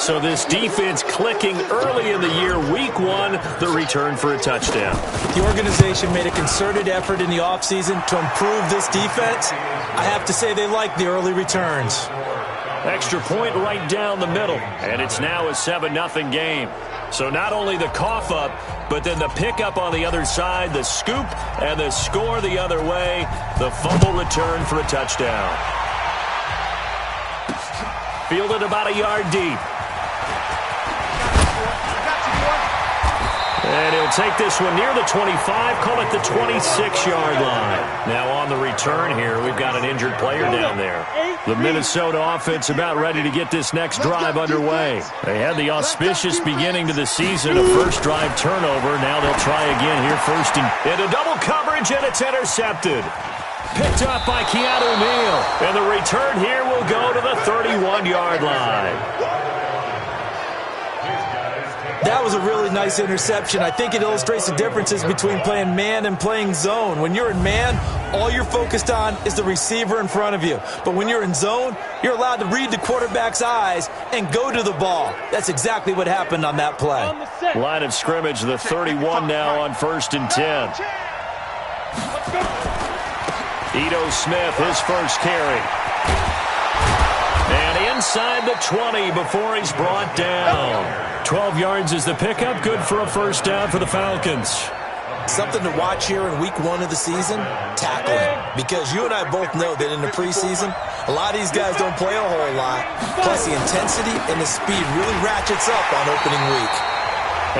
So this defense clicking early in the year. Week 1, the return for a touchdown. The organization made a concerted effort in the offseason to improve this defense. I have to say they like the early returns. Extra point right down the middle. And it's now a 7-0 game. So not only the cough up, but then the pickup on the other side, the scoop, and the score the other way. The fumble return for a touchdown. Fielded about a yard deep. And he'll take this one near the 25, call it the 26-yard line. Now on the return here, we've got an injured player down there. The Minnesota offense about ready to get this next drive underway. They had the auspicious beginning to the season, a first drive turnover. Now they'll try again here first into double coverage, and it's intercepted. Picked up by Keanu Neal. And the return here will go to the 31-yard line. That was a really nice interception. I think it illustrates the differences between playing man and playing zone. When you're in man, all you're focused on is the receiver in front of you. But when you're in zone, you're allowed to read the quarterback's eyes and go to the ball. That's exactly what happened on that play. Line of scrimmage, the 31 now on 1st and 10. Ito Smith, his first carry. And inside the 20 before he's brought down. 12 yards is the pickup. Good for a first down for the Falcons. Something to watch here in week 1 of the season, tackling. Because you and I both know that in the preseason, a lot of these guys don't play a whole lot. Plus the intensity and the speed really ratchets up on opening week.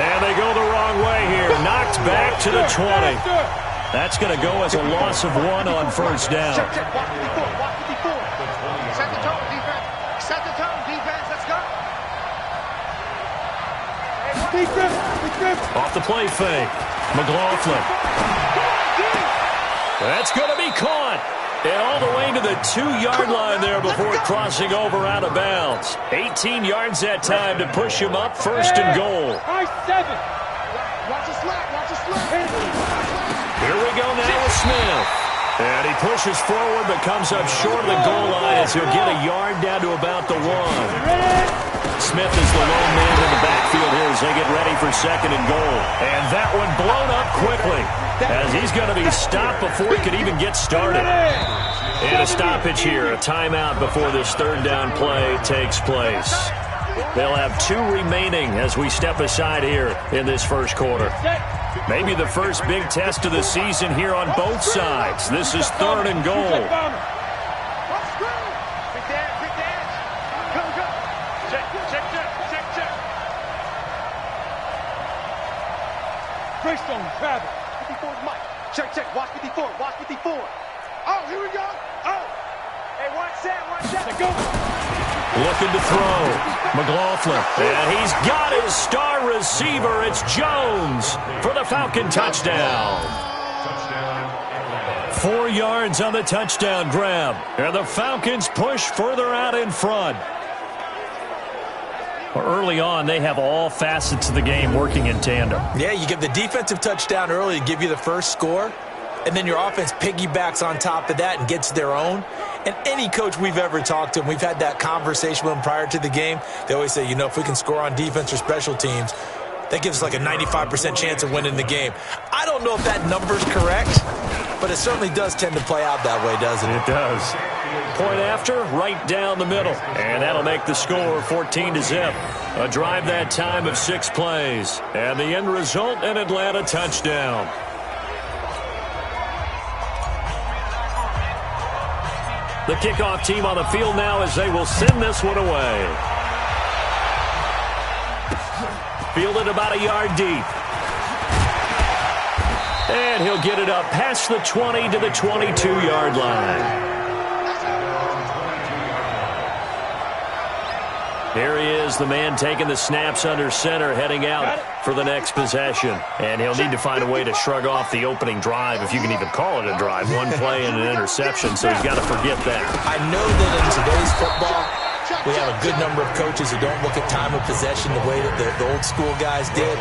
And they go the wrong way here. Knocked back to the 20. That's going to go as a loss of 1 on first down. Check. Watch the D4. Set the tone, defense. Set the tone, defense. Let's go. Off the play fake. McLaughlin. That's going to be caught. And all the way to the 2-yard line there before crossing over out of bounds. 18 yards that time to push him up, 1st and goal. Watch the slap. Here we go now with Smith. And he pushes forward but comes up short of the goal line as he'll get a yard down to about the 1. Smith is the lone man in the backfield here as they get ready for 2nd and goal. And that one blown up quickly as he's going to be stopped before he could even get started. And a stoppage here, a timeout before this 3rd down play takes place. They'll have 2 remaining as we step aside here in this first quarter. Maybe the first big test of the season here on both sides. This is 3rd and goal. Greystone, travel. 54 is Mike. Check. Watch 54. Oh, here we go. Oh. Hey, one set. Go. Looking to throw. McLaughlin. And he's got his star receiver. It's Jones for the Falcon touchdown. 4 yards on the touchdown grab. And the Falcons push further out in front. Early on, they have all facets of the game working in tandem. Yeah, you give the defensive touchdown early to give you the first score, and then your offense piggybacks on top of that and gets their own. And any coach we've ever talked to, and we've had that conversation with them prior to the game, they always say, if we can score on defense or special teams, that gives us like a 95% chance of winning the game. I don't know if that number's correct, but it certainly does tend to play out that way, doesn't it? It does. Point after, right down the middle. And that'll make the score 14-0. A drive that time of 6 plays. And the end result, an Atlanta touchdown. The kickoff team on the field now as they will send this one away. Fielded about a yard deep. And he'll get it up past the 20 to the 22-yard line. Here he is, the man taking the snaps under center, heading out for the next possession. And he'll need to find a way to shrug off the opening drive, if you can even call it a drive. 1 play and an interception, so he's got to forget that. I know that in today's football, we have a good number of coaches who don't look at time of possession the way that the old school guys did.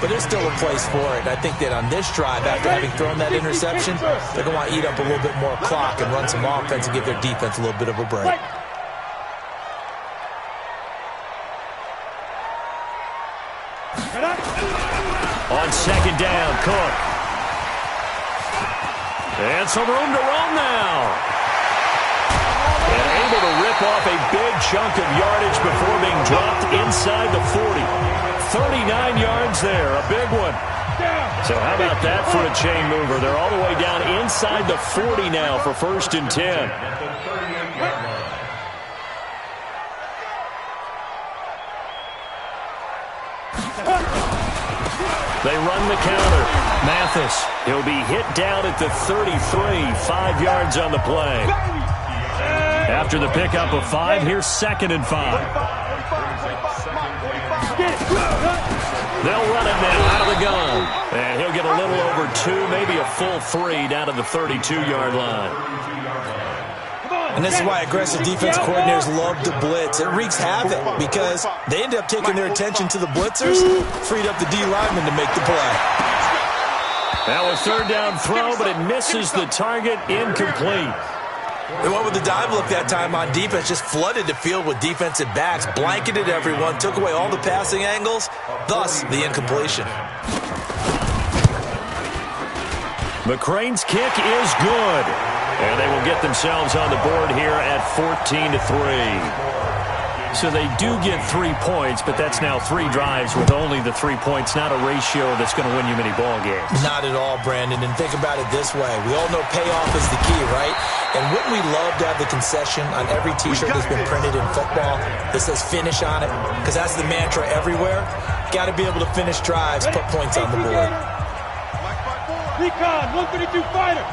But there's still a place for it. And I think that on this drive, after having thrown that interception, they're going to want to eat up a little bit more clock and run some offense and give their defense a little bit of a break. On second down, Cook. And some room to run now. And able to rip off a big chunk of yardage before being dropped inside the 40. 39 yards there, a big one. So how about that for a chain mover? They're all the way down inside the 40 now for 1st and 10. They run the counter. Mathis, he'll be hit down at the 33, 5 yards on the play. After the pickup of 5, here's 2nd and 5. They'll run it now out of the gun. And he'll get a little over 2, maybe a full 3 down to the 32-yard line. And this is why aggressive defense coordinators love to blitz. It wreaks havoc because they end up taking their attention to the blitzers, freed up the D lineman to make the play. That was 3rd down throw, but it misses the target, incomplete. They went with the dime look that time on defense, just flooded the field with defensive backs, blanketed everyone, took away all the passing angles, thus the incompletion. McCrane's kick is good. And they will get themselves on the board here at 14-3. So they do get 3 points, but that's now 3 drives with only the 3 points, not a ratio that's going to win you many ball games. Not at all, Brandon. And think about it this way. We all know payoff is the key, right? And wouldn't we love to have the concession on every T-shirt that's been printed in football that says finish on it? Because that's the mantra everywhere. Got to be able to finish drives, put points on the board. Recon, 132 fighter.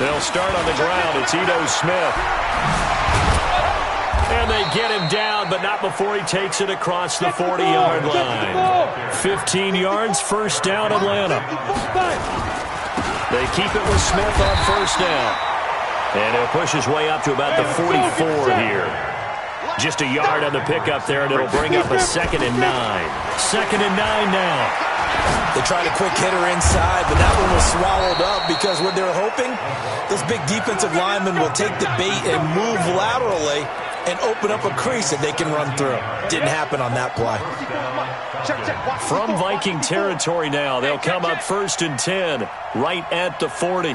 They'll start on the ground. It's Ito Smith. And they get him down, but not before he takes it across the 40-yard line. 15 yards, 1st down, Atlanta. They keep it with Smith on 1st down. And he'll push his way up to about the 44 here. Just a yard on the pickup there, and it'll bring up a 2nd and 9. 2nd and 9 now. They tried a quick hitter inside, but that one was swallowed up because what they're hoping, those big defensive linemen will take the bait and move laterally and open up a crease that they can run through. Didn't happen on that play. From Viking territory now, they'll come up 1st and 10, right at the 40.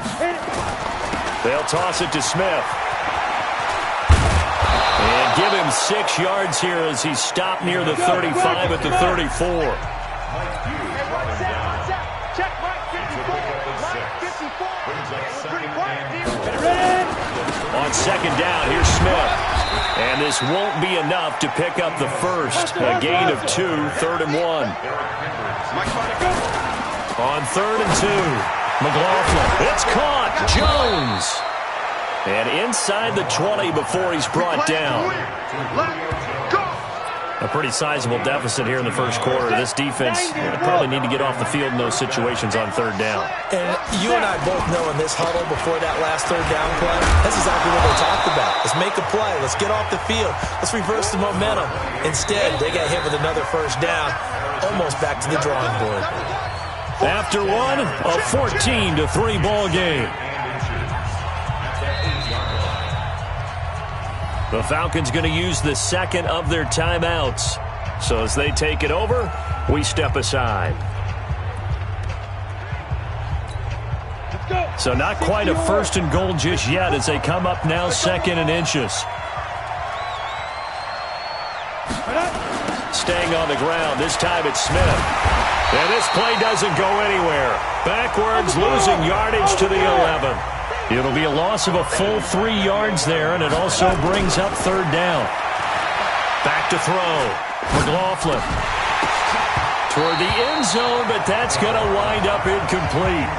They'll toss it to Smith. And give him 6 yards here as he's stopped near the 35 at the 34. On 2nd down, here's Smith. And this won't be enough to pick up the 1st. A gain of 2, 3rd and 1. On 3rd and 2, McLaughlin. It's caught. Jones. And inside the 20 before he's brought down. A pretty sizable deficit here in the 1st quarter. This defense probably need to get off the field in those situations on 3rd down. And you and I both know in this huddle before that last 3rd down play, that's exactly what they talked about. Let's make a play. Let's get off the field. Let's reverse the momentum. Instead, they got hit with another 1st down, almost back to the drawing board. After one, a 14-3 ball game. The Falcons going to use the 2nd of their timeouts. So as they take it over, we step aside. So not quite a 1st and goal just yet as they come up now 2nd and inches. Staying on the ground, this time it's Smith. And this play doesn't go anywhere. Backwards, losing yardage to the 11. It'll be a loss of a full 3 yards there, and it also brings up 3rd down. Back to throw. McLaughlin. Toward the end zone, but that's going to wind up incomplete.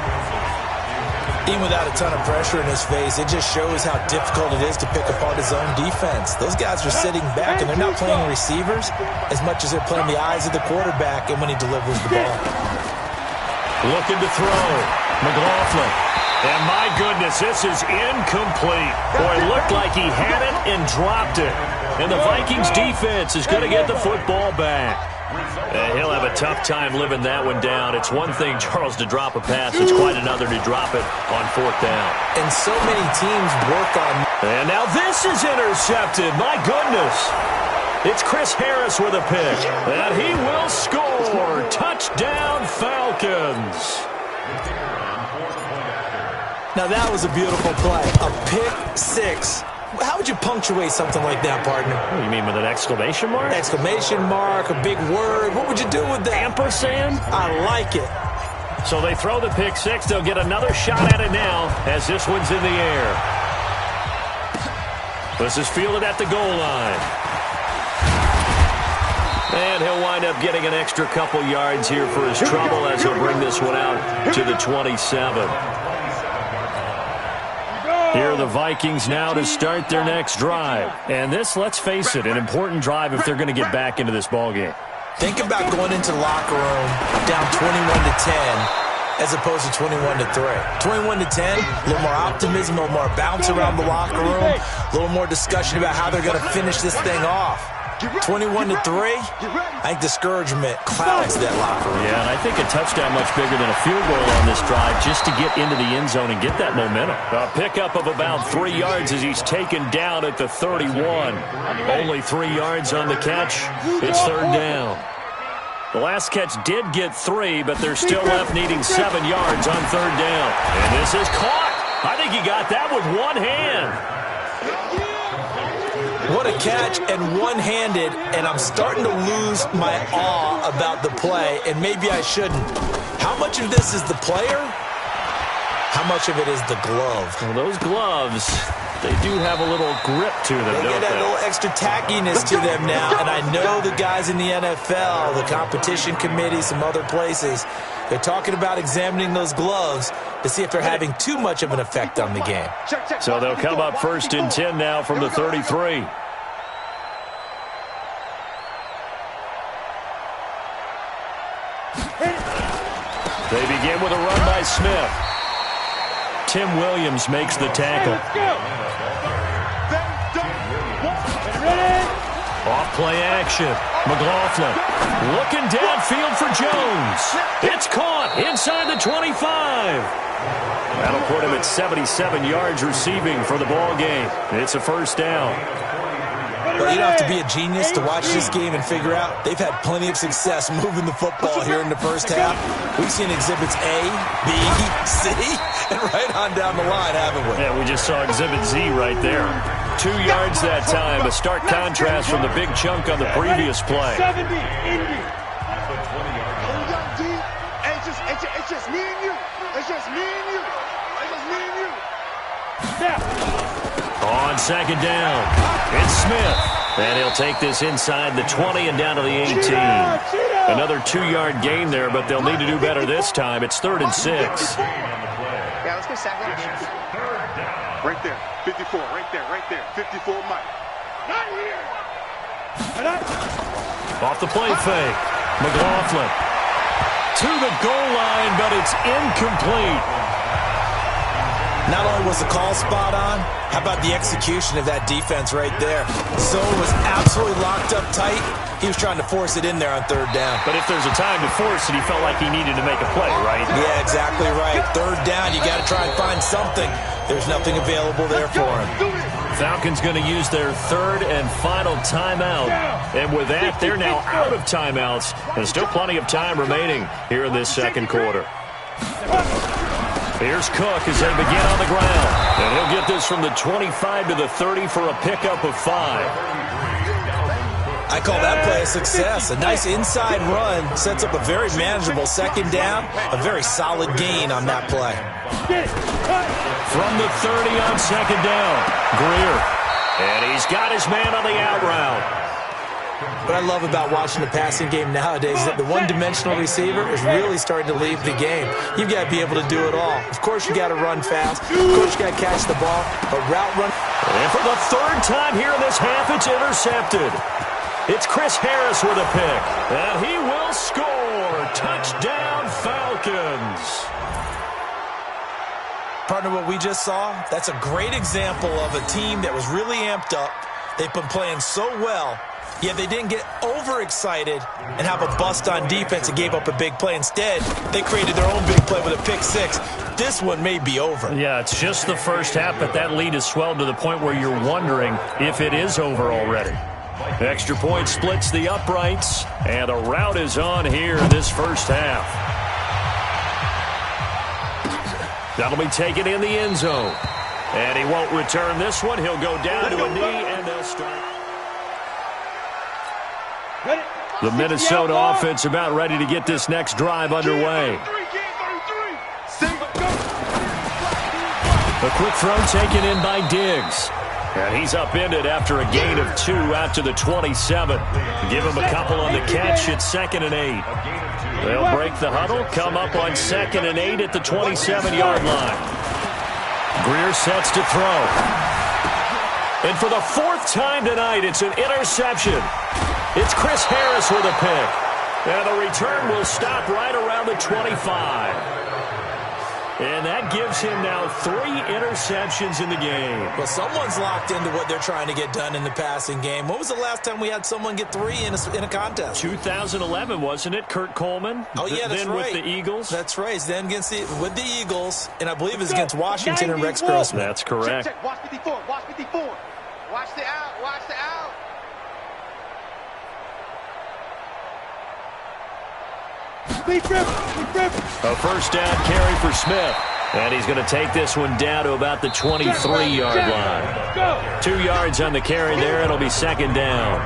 Even without a ton of pressure in his face, it just shows how difficult it is to pick apart his own defense. Those guys are sitting back, and they're not playing receivers as much as they're playing the eyes of the quarterback and when he delivers the ball. Looking to throw. McLaughlin. And my goodness, this is incomplete. Boy, it looked like he had it and dropped it. And the Vikings defense is going to get the football back. He'll have a tough time living that one down. It's one thing, Charles, to drop a pass. It's quite another to drop it on 4th down. And so many teams work on... And now this is intercepted. My goodness. It's Chris Harris with a pick. And he will score. Touchdown, Falcons. Now, that was a beautiful play. A pick six. How would you punctuate something like that, partner? What do you mean, with an exclamation mark? Exclamation mark, a big word. What would you do with that? Ampersand? I like it. So they throw the pick six. They'll get another shot at it now as this one's in the air. This is fielded at the goal line. And he'll wind up getting an extra couple yards here for his trouble as he'll bring this one out to the 27. Here are the Vikings now to start their next drive. And this, let's face it, an important drive if they're going to get back into this ballgame. Think about going into the locker room down 21-10 as opposed to 21-3. 21-10, a little more optimism, a little more bounce around the locker room, a little more discussion about how they're going to finish this thing off. 21-3, I think discouragement clouds that locker room. Yeah, and I think a touchdown much bigger than a field goal on this drive just to get into the end zone and get that momentum. A pickup of about 3 yards as he's taken down at the 31. Only 3 yards on the catch. It's third down. The last catch did get 3, but they're still left needing 7 yards on third down. And this is caught. I think he got that with one hand. What a catch, and one-handed, and I'm starting to lose my awe about the play, and maybe I shouldn't. How much of this is the player? How much of it is the glove? Well, those gloves, they do have a little grip to them, They get that little extra tackiness to them now, and I know the guys in the NFL, the competition committee, some other places, they're talking about examining those gloves to see if they're having too much of an effect on the game. So they'll come up first and 10 now from the 33. They begin with a run by Smith. Tim Williams makes the tackle. Off play action. McLaughlin looking downfield for Jones. It's caught inside the 25. That'll put him at 77 yards receiving for the ball game. It's a first down. Well, you don't have to be a genius to watch this game and figure out they've had plenty of success moving the football here in the first half. We've seen exhibits A, B, C, and right on down the line, haven't we? Yeah, we just saw exhibit Z right there. 2 yards that time, a stark contrast from the big chunk on the previous play. 70, Indy. It's just me and you. It's just me and you. It's just me and you. On second down, it's Smith. And he'll take this inside the 20 and down to the 18. Another 2-yard gain there, but they'll need to do better this time. It's 3rd and 6. Yeah, let's go sack lunch. Right there, 54, right there, 54 Mike. Not here. Off the play fake, McLaughlin to the goal line, but it's incomplete. Not only was the call spot on, how about the execution of that defense right there? Zone was absolutely locked up tight. He was trying to force it in there on third down. But if there's a time to force it, he felt like he needed to make a play, right? Yeah, exactly right. Third down, you got to try and find something. There's nothing available there for him. Falcons going to use their third and final timeout. And with that, they're now out of timeouts. There's still plenty of time remaining here in this second quarter. Here's Cook as they begin on the ground. And he'll get this from the 25 to the 30 for a pickup of 5. I call that play a success. A nice inside run sets up a very manageable second down. A very solid gain on that play. From the 30 on second down, Greer. And he's got his man on the out route. What I love about watching the passing game nowadays is that the one-dimensional receiver is really starting to leave the game. You've got to be able to do it all. Of course, you got to run fast. Of course, you got to catch the ball. A route run. And for the third time here in this half, it's intercepted. It's Chris Harris with a pick. And he will score. Touchdown, Falcons. Partner, what we just saw, that's a great example of a team that was really amped up. They've been playing so well, yet they didn't get overexcited and have a bust on defense and gave up a big play. Instead, they created their own big play with a pick six. This one may be over. Yeah, it's just the first half, but that lead has swelled to the point where you're wondering if it is over already. Extra point splits the uprights, and a rout is on here in this first half. That'll be taken in the end zone. And he won't return this one. He'll go down to a knee, and they'll start. The Minnesota offense about ready to get this next drive underway. A quick throw taken in by Diggs. And he's upended after a gain of 2 out to the 27. Give him a couple on the catch. It's 2nd and 8. They'll break the huddle, come up on 2nd and 8 at the 27-yard line. Greer sets to throw. And for the 4th time tonight, it's an interception. It's Chris Harris with a pick. And the return will stop right around the 25. And that gives him now 3 interceptions in the game. Well, someone's locked into what they're trying to get done in the passing game. When was the last time we had someone get 3 in a contest? 2011, wasn't it? Kurt Coleman? Oh, yeah, that's right. Then with the Eagles? That's right. Then with the Eagles, and I believe it's against Washington and Rex Grossman. That's correct. Check. Watch 54. Watch 54. Watch the out. Watch the out. A first down carry for Smith. And he's going to take this one down to about the 23-yard line. 2 yards on the carry there. It'll be 2nd down.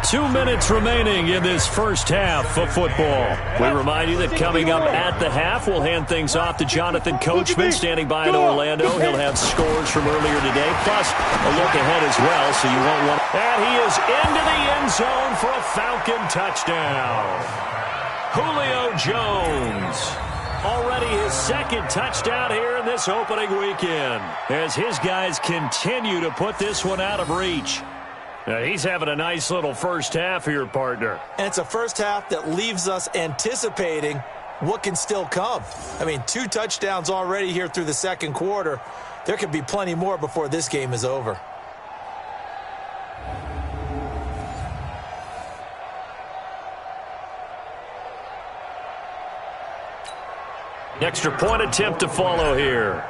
2 minutes remaining in this first half of football. We remind you that coming up at the half, we'll hand things off to Jonathan Coachman standing by in Orlando. He'll have scores from earlier today, plus a look ahead as well, so you won't want. And he is into the end zone for a Falcon touchdown. Julio Jones, already his 2nd touchdown here in this opening weekend, as his guys continue to put this one out of reach. Now, he's having a nice little first half here, partner. And it's a first half that leaves us anticipating what can still come. I mean, 2 touchdowns already here through the 2nd quarter. There could be plenty more before this game is over. Extra point attempt to follow here.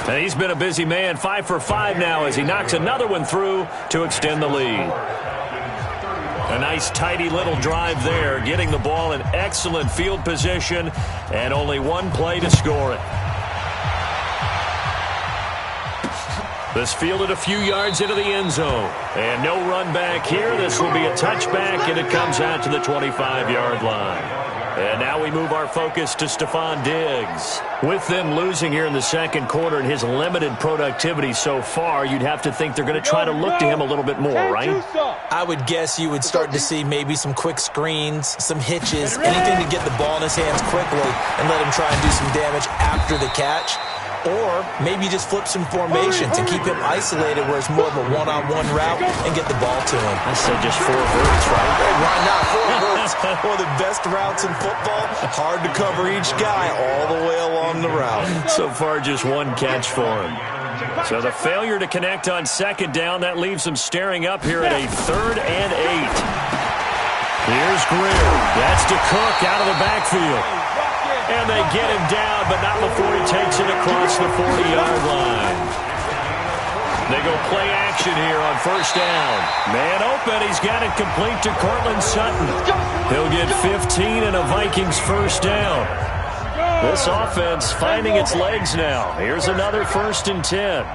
And he's been a busy man, 5 for 5 now as he knocks another one through to extend the lead. A nice tidy little drive there, getting the ball in excellent field position and only 1 play to score it. This fielded a few yards into the end zone. And no run back here. This will be a touchback, and it comes out to the 25-yard line. And now we move our focus to Stephon Diggs. With them losing here in the 2nd quarter and his limited productivity so far, you'd have to think they're going to try to look to him a little bit more, right? I would guess you would start to see maybe some quick screens, some hitches, anything to get the ball in his hands quickly and let him try and do some damage after the catch. Or maybe just flip some formations and keep him isolated where it's more of a one-on-one route and get the ball to him. I said just 4 verts, right? Why not? 4 verts. One of the best routes in football. Hard to cover each guy all the way along the route. So far, just 1 catch for him. So the failure to connect on 2nd down, that leaves him staring up here at a 3rd and 8. Here's Greer. That's to Cook out of the backfield. And they get him down, but not before he takes it across the 40-yard line. They go play action here on 1st down. Man open, he's got it complete to Cortland Sutton. He'll get 15 and a Vikings first down. This offense finding its legs now. Here's another 1st and 10.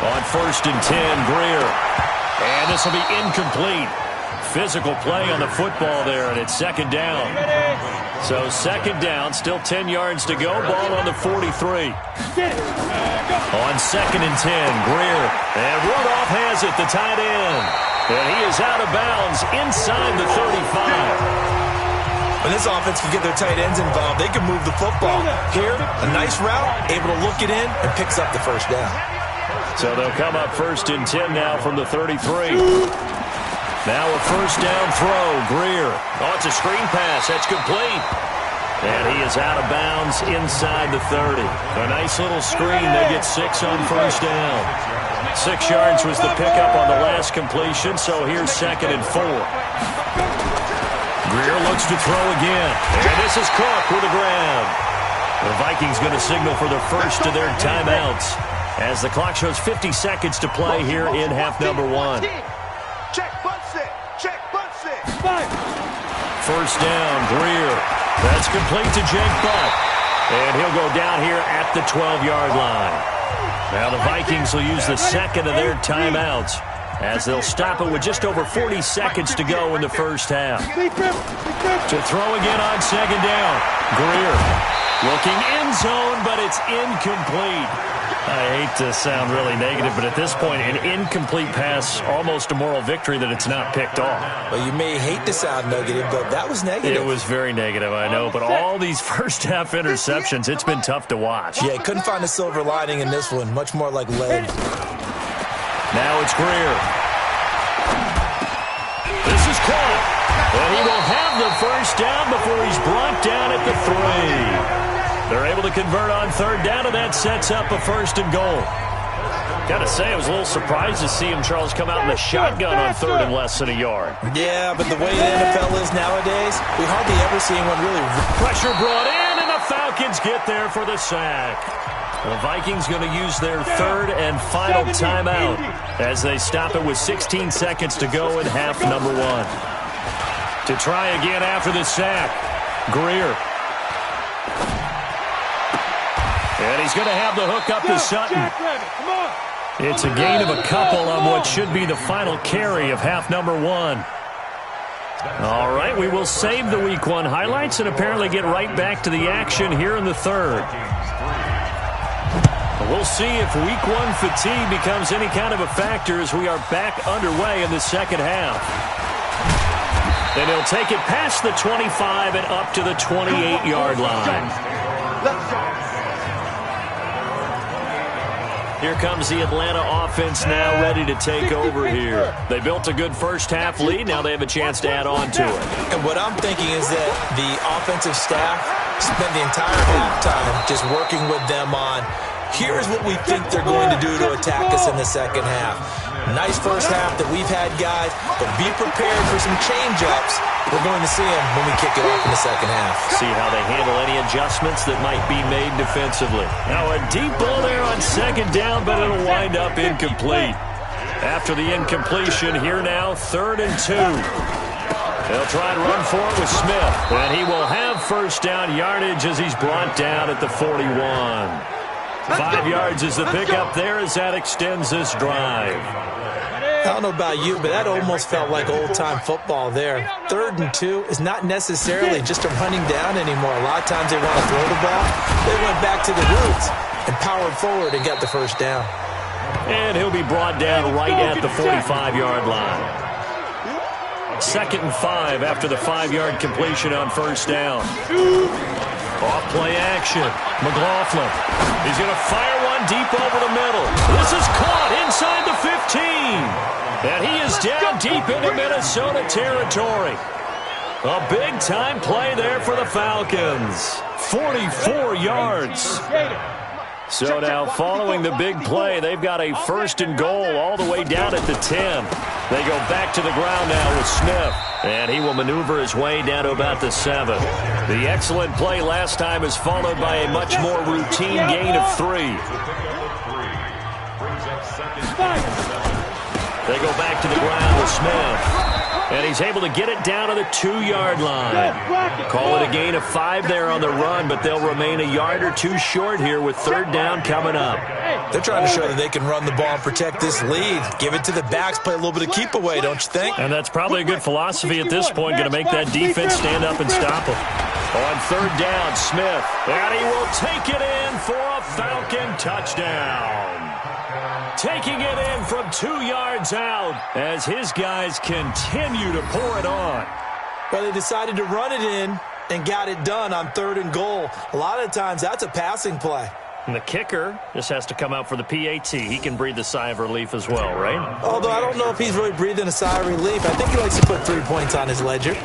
On 1st and 10, Greer. And this will be incomplete. Physical play on the football there, and it's 2nd down. So 2nd down, still 10 yards to go. Ball on the 43. On 2nd and 10, Greer. And Rudolph has it, the tight end. And he is out of bounds inside the 35. When this offense can get their tight ends involved, they can move the football. Here, a nice route, able to look it in, and picks up the 1st down. So they'll come up 1st and 10 now from the 33. Now a 1st down throw, Greer. Oh, it's a screen pass. That's complete. And he is out of bounds inside the 30. A nice little screen. They get 6 on 1st down. 6 yards was the pickup on the last completion, so here's 2nd and 4. Greer looks to throw again. And this is Cook with a grab. The Vikings going to signal for the first of their timeouts. as the clock shows 50 seconds to play here in half number one. Check, bunt set. Check, bunt set. First down, Greer. That's complete to Jake Butt. And he'll go down here at the 12-yard line. Now the Vikings will use the second of their timeouts as they'll stop it with just over 40 seconds to go in the first half. To throw again on second down. Greer looking end zone, but it's incomplete. I hate to sound really negative, but at this point, an incomplete pass, almost a moral victory that it's not picked off. Well, you may hate to sound negative, but that was negative. It was very negative, I know, but all these first-half interceptions, it's been tough to watch. Yeah, couldn't find a silver lining in this one, much more like lead. Now it's Greer. This is caught, and he will have the first down before he's brought down at the 3. They're able to convert on third down, and that sets up a first and goal. Got to say, I was a little surprised to see him, Charles, come out in the shotgun on third and less than a yard. Yeah, but the way the NFL is nowadays, we hardly ever see anyone really... Pressure brought in, and the Falcons get there for the sack. The Vikings going to use their third and final timeout as they stop it with 16 seconds to go in half number one. To try again after the sack, Greer. And he's going to have the hook up to Sutton. It's a gain of a couple on what should be the final carry of half number one. All right, we will save the week one highlights and apparently get right back to the action here in the third. We'll see if week one fatigue becomes any kind of a factor as we are back underway in the second half. And he'll take it past the 25 and up to the 28-yard line. Here comes the Atlanta offense now ready to take over here. They built a good first-half lead. Now they have a chance to add on to it. And what I'm thinking is that the offensive staff spent the entire halftime just working with them on, here's what we think they're going to do to attack us in the second half. Nice first half that we've had, guys, but be prepared for some change-ups. We're going to see them when we kick it off in the second half. See how they handle any adjustments that might be made defensively. Now a deep ball there on second down, but it'll wind up incomplete. After the incompletion, here now, 3rd and 2. They'll try and run for it with Smith, and he will have first down yardage as he's brought down at the 41. 5 yards is the pickup there as that extends this drive. I don't know about you, but that almost felt like old-time football there. 3rd and 2 is not necessarily just a running down anymore. A lot of times they want to throw the ball. They went back to the roots and powered forward and got the first down. And he'll be brought down right at the 45-yard line. 2nd and 5 after the 5-yard completion on first down. Off play action. McLaughlin. He's going to fire one deep over the middle. This is caught inside the 15. And he is down deep into Minnesota territory. A big-time play there for the Falcons. 44 yards. So now, following the big play, they've got a 1st and goal all the way down at the 10. They go back to the ground now with Smith, and he will maneuver his way down to about the 7. The excellent play last time is followed by a much more routine gain of 3. They go back to the ground with Smith. And he's able to get it down to the 2-yard line. Call it a gain of 5 there on the run, but they'll remain a yard or 2 short here with 3rd down coming up. They're trying to show that they can run the ball and protect this lead. Give it to the backs, play a little bit of keep away, don't you think? And that's probably a good philosophy at this point, going to make that defense stand up and stop them. On 3rd down, Smith. And he will take it in for a Falcon touchdown. Taking it in from 2 yards out as his guys continue to pour it on. Well, they decided to run it in and got it done on 3rd and goal. A lot of times that's a passing play. And the kicker just has to come out for the PAT. He can breathe a sigh of relief as well, right? Although I don't know if he's really breathing a sigh of relief. I think he likes to put 3 points on his ledger.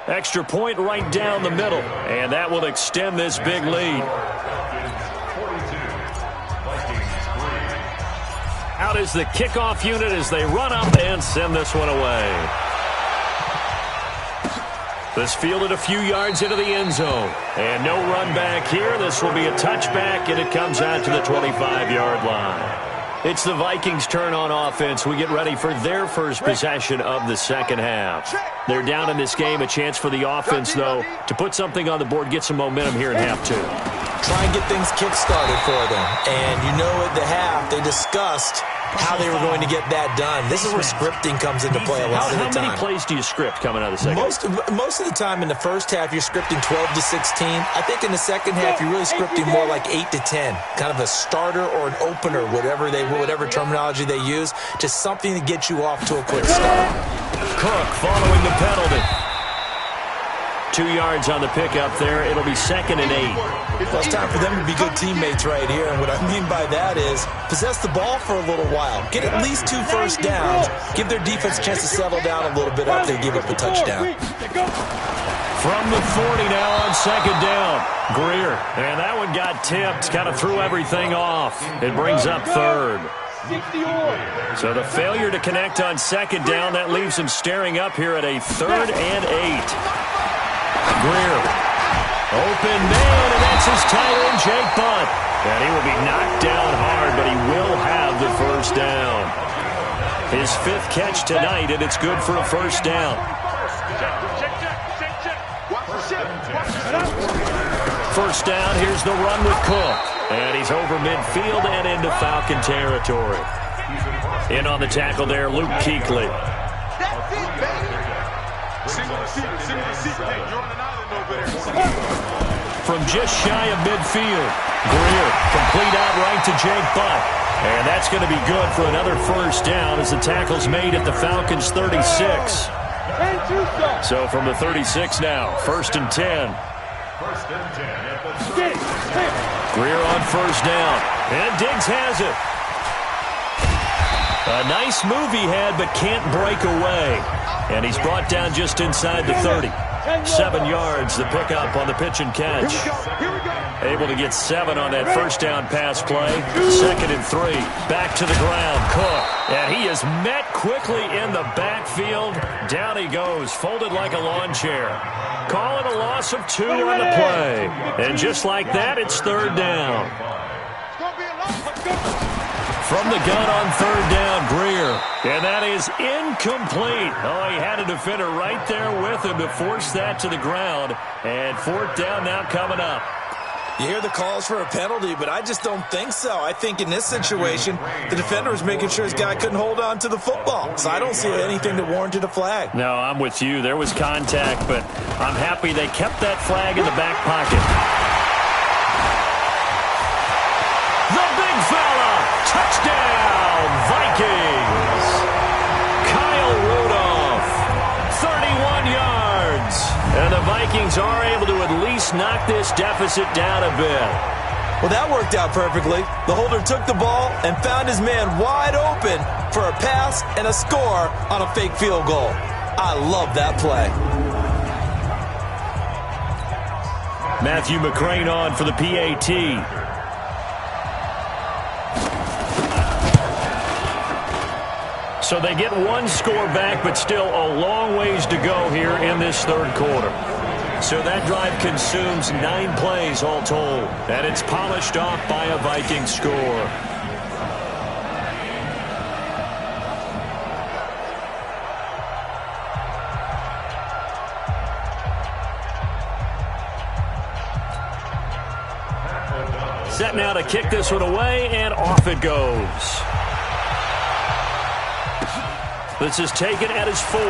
Extra point right down the middle, and that will extend this big lead. Out is the kickoff unit as they run up and send this one away. This fielded a few yards into the end zone. And no run back here. This will be a touchback, and it comes out to the 25-yard line. It's the Vikings' turn on offense. We get ready for their first possession of the second half. They're down in this game. A chance for the offense, though, to put something on the board, get some momentum here in half two. Try and get things kick-started for them. And you know at the half, they discussed how they were going to get that done. This is where scripting comes into play a lot of the time. How many plays do you script coming out of the second half? Most of the time in the first half, you're scripting 12 to 16. I think in the second half, you're really scripting more like 8 to 10. Kind of a starter or an opener, whatever terminology they use. Just something to get you off to a quick start. Cook following the penalty. 2 yards on the pickup there. It'll be 2nd and 8. Well, it's time for them to be good teammates right here. And what I mean by that is possess the ball for a little while. Get at least 2 first downs. Give their defense a chance to settle down a little bit after they give up a touchdown. From the 40 now on 2nd down. Greer. And that one got tipped. Kind of threw everything off. It brings up 3rd. So the failure to connect on 2nd down, that leaves him staring up here at a 3rd and 8. Greer. Open man, and that's his tight end, Jake Butt. And he will be knocked down hard, but he will have the first down. His 5th catch tonight, and it's good for a first down. First down, here's the run with Cook. And he's over midfield and into Falcon territory. In on the tackle there, Luke Kuechly. That's it, baby. Single receiver. Hey, you're on an island over there. From just shy of midfield, Greer, complete out right to Jake Butt. And that's going to be good for another first down as the tackle's made at the Falcons' 36. So from the 36 now, 1st and 10. Greer on first down. And Diggs has it. A nice move he had, but can't break away. And he's brought down just inside the 30. 7 yards, the pickup on the pitch and catch. Able to get 7 on that first down pass play. 2nd and 3. Back to the ground. Cook. And he is met quickly in the backfield. Down he goes, folded like a lawn chair. Call it a loss of 2 on the play. And just like that, it's 3rd down. From the gun on 3rd down, Greer. And that is incomplete. Oh, he had a defender right there with him to force that to the ground. And 4th down now coming up. You hear the calls for a penalty, but I just don't think so. I think in this situation, the defender was making sure his guy couldn't hold on to the football. So I don't see anything that warranted a flag. No, I'm with you. There was contact, but I'm happy they kept that flag in the back pocket. The big fella! Touchdown, Vikings! Kyle Rudolph, 31 yards. And the Vikings are able to at least knock this deficit down a bit. Well, that worked out perfectly. The holder took the ball and found his man wide open for a pass and a score on a fake field goal. I love that play. Matthew McCrane on for the PAT. So they get 1 score back, but still a long ways to go here in this 3rd quarter. So that drive consumes 9 plays all told, and it's polished off by a Viking score. Set now to kick this one away, and off it goes. This is taken at his 4.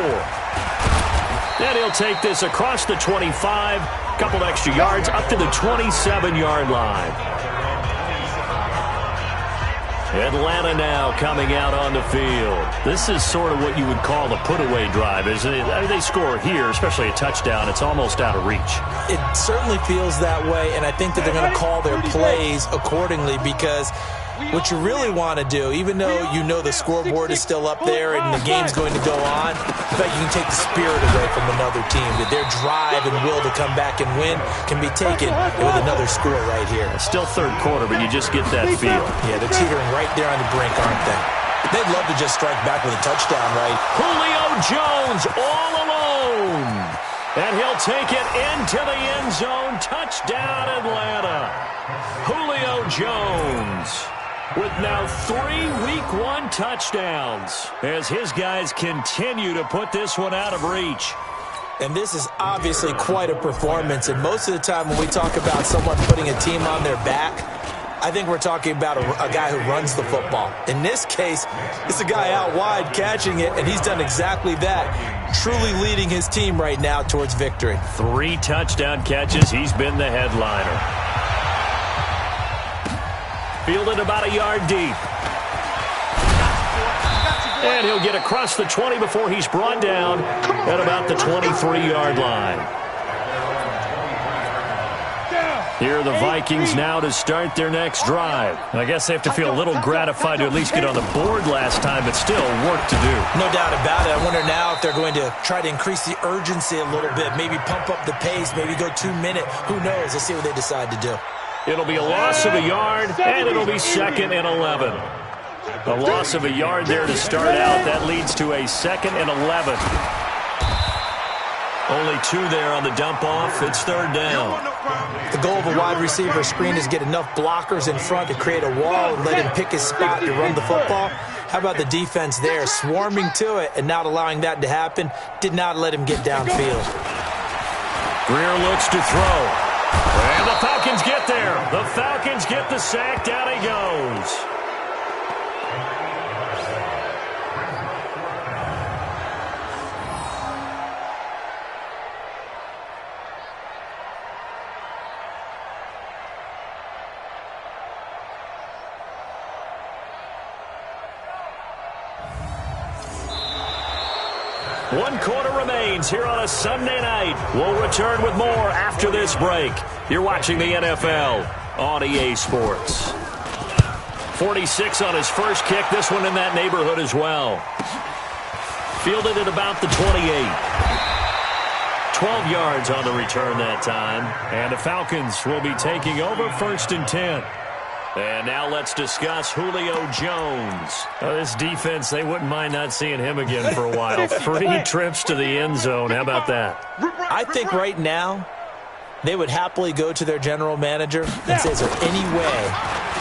And he'll take this across the 25, couple extra yards up to the 27-yard line. Atlanta now coming out on the field. This is sort of what you would call a put-away drive, isn't it? I mean, they score here, especially a touchdown. It's almost out of reach. It certainly feels that way, and I think that they're going to call their plays accordingly because what you really want to do, even though you know the scoreboard is still up there and the game's going to go on, I bet you can take the spirit away from another team. That their drive and will to come back and win can be taken with another score right here. It's still 3rd quarter, but you just get that feel. Yeah, they're teetering right there on the brink, aren't they? They'd love to just strike back with a touchdown, right? Julio Jones all alone. And he'll take it into the end zone. Touchdown, Atlanta. Julio Jones with now 3 Week 1 touchdowns as his guys continue to put this one out of reach. And this is obviously quite a performance. And most of the time when we talk about someone putting a team on their back, I think we're talking about a guy who runs the football. In this case, it's a guy out wide catching it, and he's done exactly that, truly leading his team right now towards victory. 3 touchdown catches. He's been the headliner. Fielded about a yard deep. And he'll get across the 20 before he's brought down at about the 23-yard line. Here are the Vikings now to start their next drive. I guess they have to feel a little gratified to at least get on the board last time, but still work to do. No doubt about it. I wonder now if they're going to try to increase the urgency a little bit, maybe pump up the pace, maybe go 2-minute. Who knows? Let's see what they decide to do. It'll be a loss of a yard, and it'll be 2nd and 11. A loss of a yard there to start out. That leads to a 2nd and 11. Only 2 there on the dump-off. It's 3rd down. The goal of a wide receiver screen is get enough blockers in front to create a wall and let him pick his spot to run the football. How about the defense there, swarming to it and not allowing that to happen? Did not let him get downfield. Greer looks to throw. And the Falcons get there. The Falcons get the sack. Down he goes. One quarter remains here on a Sunday night. We'll return with more after this break. You're watching the NFL on EA Sports. 46 on his first kick. This one in that neighborhood as well. Fielded at about the 28. 12 yards on the return that time. And the Falcons will be taking over 1st and 10. And now let's discuss Julio Jones. This defense, they wouldn't mind not seeing him again for a while. 3 trips to the end zone. How about that? I think right now they would happily go to their general manager and say, is there any way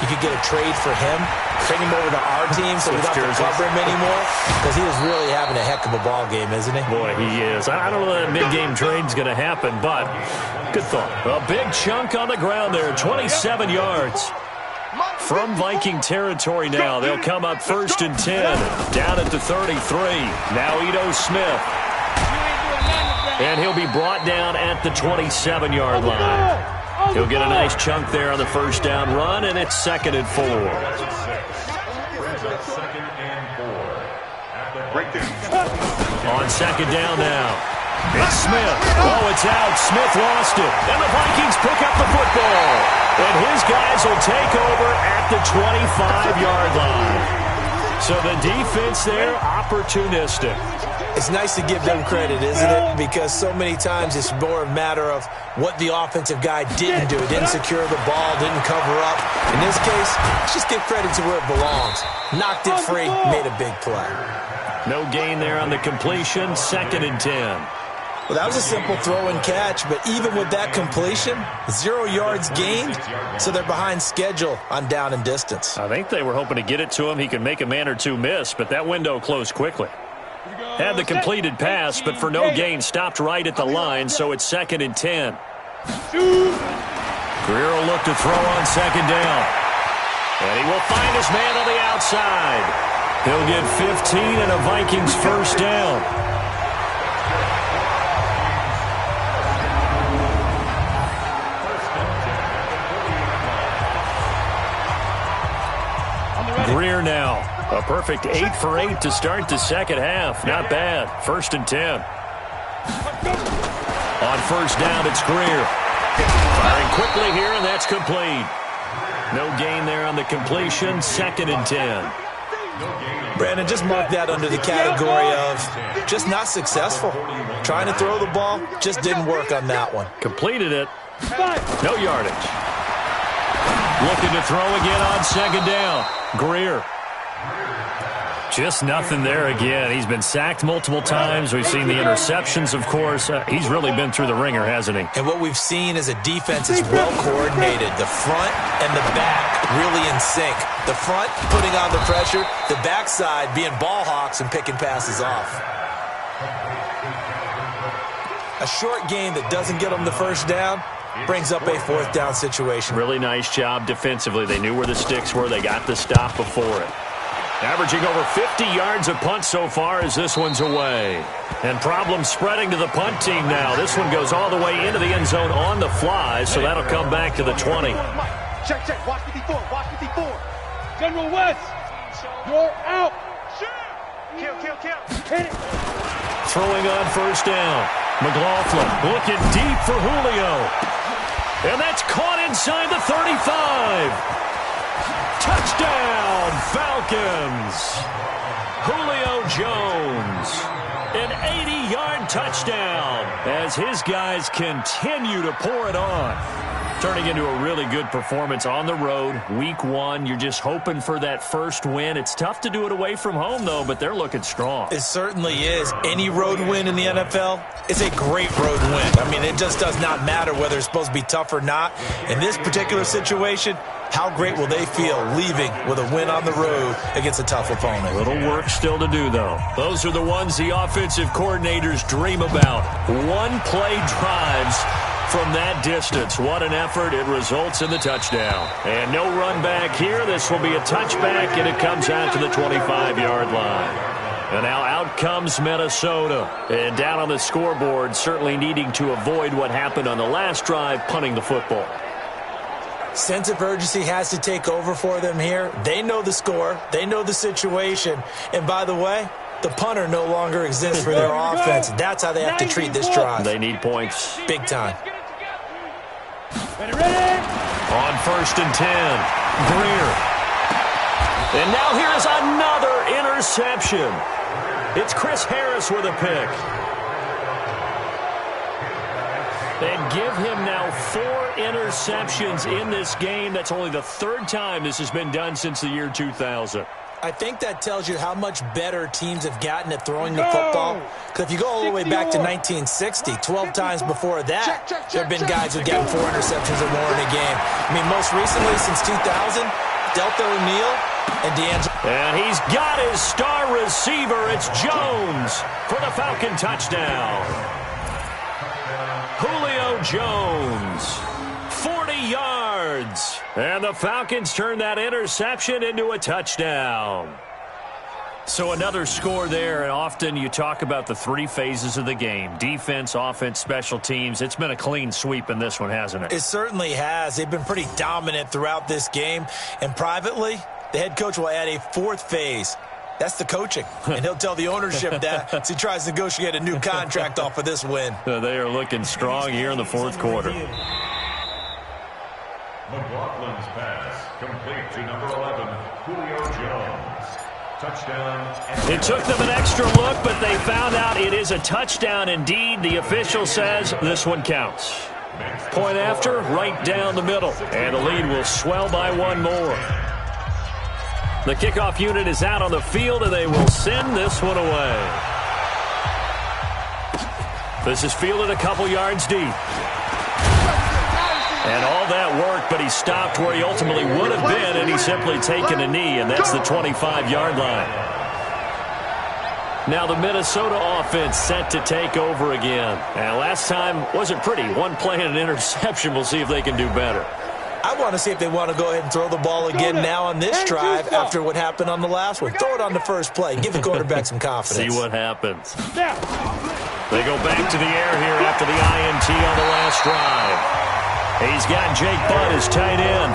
you could get a trade for him? Trade him over to our team so we don't have to cover him anymore? Because he is really having a heck of a ball game, isn't he? Boy, he is. I don't know that mid-game trade's going to happen, but good thought. A big chunk on the ground there, 27 yards. From Viking territory now, they'll come up 1st and 10, down at the 33. Now Ito Smith. And he'll be brought down at the 27-yard line. He'll get a nice chunk there on the 1st down run, and it's 2nd and 4. On 2nd down now. It's Smith. Oh, it's out. Smith lost it. And the Vikings pick up the football. And his guys will take over at the 25-yard line. So the defense there, opportunistic. It's nice to give them credit, isn't it? Because so many times it's more a matter of what the offensive guy didn't do. Didn't secure the ball, didn't cover up. In this case, let's just give credit to where it belongs. Knocked it free, made a big play. No gain there on the completion, 2nd and 10. Well, that was a simple throw and catch, but even with that completion, 0 yards gained, so they're behind schedule on down and distance. I think they were hoping to get it to him. He could make a man or 2 miss, but that window closed quickly. Had the completed pass, but for no gain, stopped right at the line, so it's 2nd and 10. Greer will look to throw on 2nd down. And he will find his man on the outside. He'll get 15 and a Vikings 1st down. Greer now. A perfect 8 for 8 to start the 2nd half. Not bad. 1st and 10. On 1st down, it's Greer. Firing quickly here, and that's complete. No gain there on the completion. 2nd and 10. Brandon, just mark that under the category of just not successful. Trying to throw the ball, just didn't work on that one. Completed it. No yardage. Looking to throw again on 2nd down. Greer. Just nothing there again. He's been sacked multiple times. We've seen the interceptions, of course. He's really been through the ringer, hasn't he? And what we've seen is a defense is well coordinated. The front and the back really in sync. The front putting on the pressure, the backside being ball hawks and picking passes off. A short game that doesn't get them the first down brings up a fourth down situation. Really nice job defensively. They knew where the sticks were. They got the stop before it. Averaging over 50 yards a punt so far as this one's away. And problems spreading to the punt team now. This one goes all the way into the end zone on the fly, so that'll come back to the 20. Check, check. Watch 54. Watch 54. General West, you're out. Kill, kill, kill. Hit it. Throwing on first down. McLaughlin looking deep for Julio. And that's caught inside the 35. Touchdown, Falcons. Julio Jones. An 80-yard touchdown as his guys continue to pour it on. Turning into a really good performance on the road. Week 1, you're just hoping for that first win. It's tough to do it away from home, though, but they're looking strong. It certainly is. Any road win in the NFL is a great road win. I mean, it just does not matter whether it's supposed to be tough or not. In this particular situation, how great will they feel leaving with a win on the road against a tough opponent? A little work still to do, though. Those are the ones the offensive coordinators dream about. One-play drives from that distance. What an effort. It results in the touchdown. And no run back here. This will be a touchback, and it comes out to the 25-yard line. And now out comes Minnesota. And down on the scoreboard, certainly needing to avoid what happened on the last drive, punting the football. Sense of urgency has to take over for them here. They know the score. They know the situation. And by the way, the punter no longer exists for their offense. That's how they have to treat this drive. They need points. Big time. On first and 10, Greer. And now here's another interception. It's Chris Harris with a pick. And give him now 4 interceptions in this game. That's only the 3rd time this has been done since the year 2000. I think that tells you how much better teams have gotten at throwing the football. Because if you go all the way back to 1960, 12 times before that, there have been guys who've gotten 4 interceptions or more in a game. I mean, most recently, since 2000, Delta O'Neal and D'Angelo. And he's got his star receiver. It's Jones for the Falcon touchdown. Julio Jones, 40 yards. And the Falcons turn that interception into a touchdown. So another score there, and often you talk about the 3 phases of the game. Defense, offense, special teams. It's been a clean sweep in this one, hasn't it? It certainly has. They've been pretty dominant throughout this game. And privately, the head coach will add a 4th phase. That's the coaching. And he'll tell the ownership that as he tries to negotiate a new contract off of this win. They are looking strong here in the 4th quarter. McLaughlin's pass complete to number 11, Julio Jones. Touchdown. It took them an extra look, but they found out it is a touchdown indeed. The official says this one counts. Point after, right down the middle. And the lead will swell by 1 more. The kickoff unit is out on the field, and they will send this one away. This is fielded a couple yards deep. And all that work, but he stopped where he ultimately would have been, and he's simply taken a knee, and that's the 25-yard line. Now the Minnesota offense set to take over again. And last time wasn't pretty. 1 play and an interception. We'll see if they can do better. I want to see if they want to go ahead and throw the ball again now on this drive after what happened on the last one. Throw it on the first play. Give the quarterback some confidence. See what happens. They go back to the air here after the INT on the last drive. He's got Jake Butt as tight end.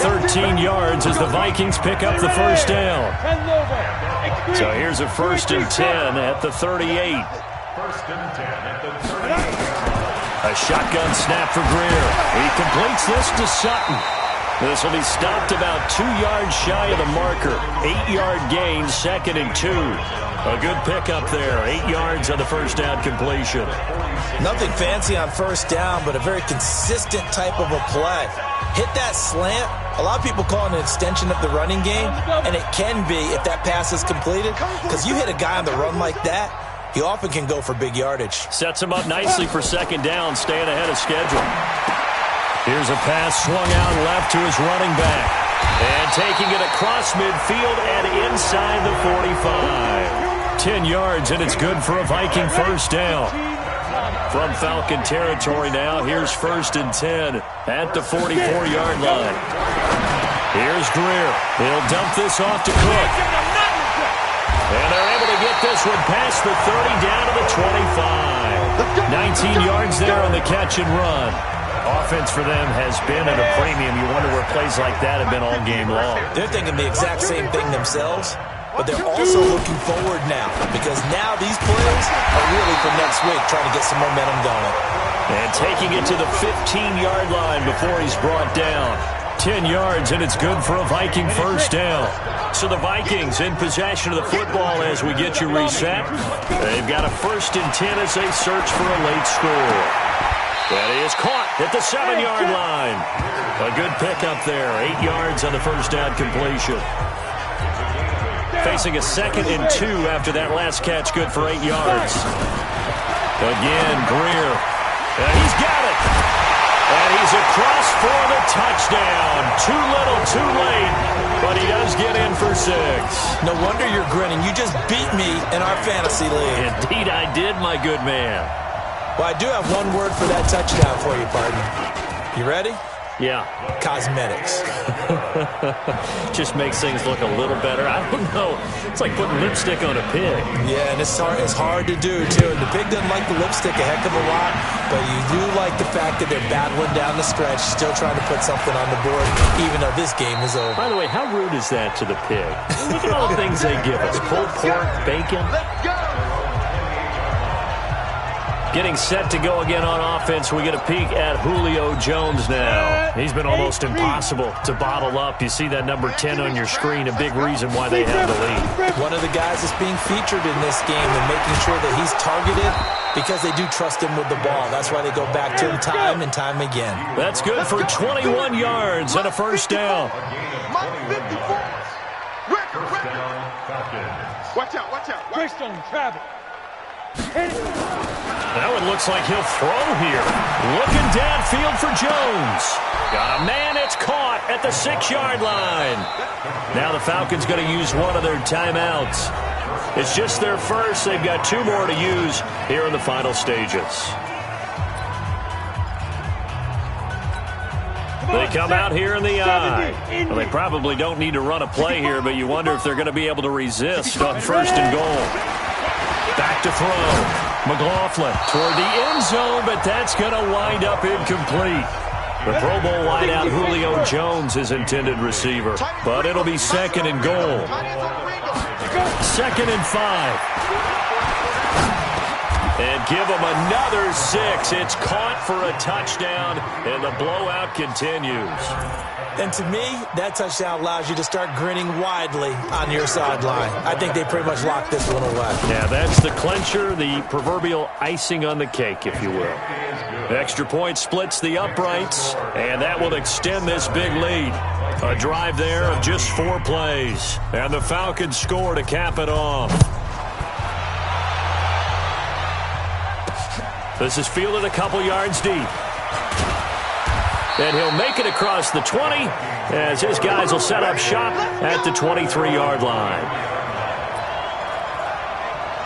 13 yards as the Vikings pick up the first down. So here's a 1st and 10 at the 38. 1st and 10 at the 38. A shotgun snap for Greer. He completes this to Sutton. This will be stopped about 2 yards shy of the marker. 8-yard gain, 2nd and 2. A good pickup there. 8 yards on the first down completion. Nothing fancy on first down, but a very consistent type of a play. Hit that slant. A lot of people call it an extension of the running game, and it can be if that pass is completed, because you hit a guy on the run like that, he often can go for big yardage. Sets him up nicely for second down, staying ahead of schedule. Here's a pass swung out left to his running back. And taking it across midfield and inside the 45. 10 yards, and it's good for a Viking first down. From Falcon territory now, here's 1st and 10 at the 44-yard line. Here's Greer. He'll dump this off to Cook. And they're able to get this one past the 30 down to the 25. 19 yards there on the catch and run. Offense for them has been at a premium. You wonder where plays like that have been all game long. They're thinking the exact same thing themselves, but they're also looking forward now, because now these plays are really for next week, trying to get some momentum going. And taking it to the 15-yard line before he's brought down. 10 yards, and it's good for a Viking first down. So the Vikings in possession of the football as we get you reset. They've got a 1st and 10 as they search for a late score. That is caught at the 7-yard line. A good pickup there. 8 yards on the first down completion. Facing a 2nd and 2 after that last catch. Good for 8 yards. Again, Greer. And he's got it. And he's across for the touchdown. Too little, too late. But he does get in for 6. No wonder you're grinning. You just beat me in our fantasy league. Indeed I did, my good man. Well, I do have one word for that touchdown for you, partner. You ready? Yeah. Cosmetics. Just makes things look a little better. I don't know. It's like putting lipstick on a pig. Yeah, and it's hard to do, too. And the pig doesn't like the lipstick a heck of a lot, but you do like the fact that they're battling down the stretch, still trying to put something on the board, even though this game is over. By the way, how rude is that to the pig? Look at all the things they give us. Pulled pork, bacon. Let's go! Getting set to go again on offense. We get a peek at Julio Jones now. He's been almost impossible to bottle up. You see that number 10 on your screen, a big reason why they have the lead. One of the guys that's being featured in this game and making sure that he's targeted because they do trust him with the ball. That's why they go back to him time and time again. That's good for 21 yards and a first down. Watch out, watch out. First on travel. That one looks like he'll throw here. Looking downfield for Jones. Got a man, it's caught at the 6-yard line. Now the Falcons going to use one of their timeouts. It's just their first. They've got 2 more to use here in the final stages. They come out here in the eye. Well, they probably don't need to run a play here, but you wonder if they're going to be able to resist on 1st and goal. Back to throw. McLaughlin toward the end zone, but that's going to wind up incomplete. The Pro Bowl wideout Julio Jones is intended receiver, but it'll be 2nd and goal. 2nd and 5. And give them another 6. It's caught for a touchdown, and the blowout continues. And to me, that touchdown allows you to start grinning widely on your sideline. I think they pretty much locked this one away. Yeah, that's the clincher, the proverbial icing on the cake, if you will. The extra point splits the uprights, and that will extend this big lead. A drive there of just 4 plays, and the Falcons score to cap it off. This is fielded a couple yards deep. And he'll make it across the 20 as his guys will set up shop at the 23-yard line.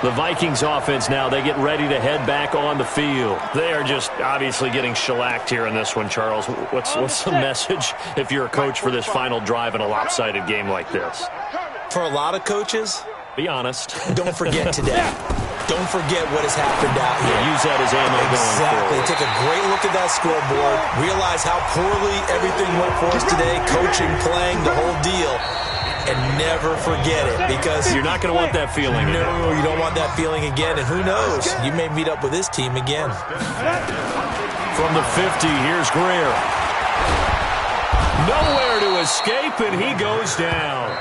The Vikings offense now, they get ready to head back on the field. They are just obviously getting shellacked here in this one, Charles. What's the message if you're a coach for this final drive in a lopsided game like this? For a lot of coaches, be honest. Don't forget today. Don't forget what has happened out here. Use that as ammo exactly. going forward. Take a great look at that scoreboard. Realize how poorly everything went for us today. Coaching, playing, the whole deal. And never forget it, because you're not going to want that feeling again. No, you don't want that feeling again. And who knows? You may meet up with this team again. From the 50, here's Greer. Nowhere to escape, and he goes down.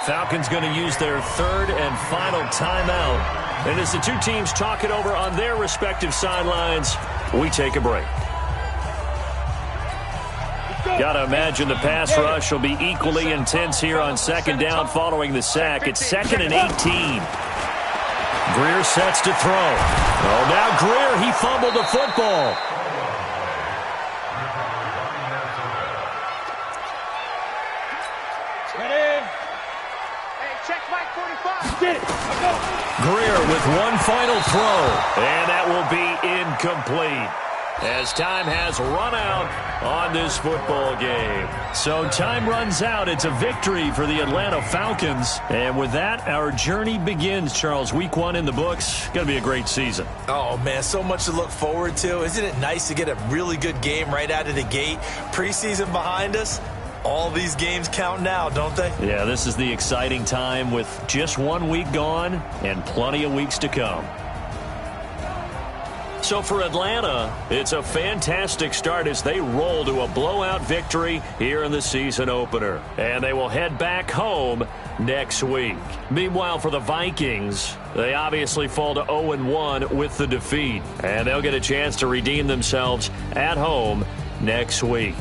Falcons going to use their third and final timeout. And as the two teams talk it over on their respective sidelines, we take a break. Got to imagine the pass rush will be equally intense here on second down following the sack. It's 2nd and 18. Greer sets to throw. Oh, now Greer, he fumbled the football. Greer with one final throw, and that will be incomplete as time has run out on this football game. So time runs out. It's a victory for the Atlanta Falcons. And with that, our journey begins, Charles. Week 1 in the books. Going to be a great season. Oh, man, so much to look forward to. Isn't it nice to get a really good game right out of the gate? Preseason behind us. All these games count now, don't they? Yeah, this is the exciting time with just 1 week gone and plenty of weeks to come. So for Atlanta, it's a fantastic start as they roll to a blowout victory here in the season opener. And they will head back home next week. Meanwhile, for the Vikings, they obviously fall to 0-1 with the defeat. And they'll get a chance to redeem themselves at home next week.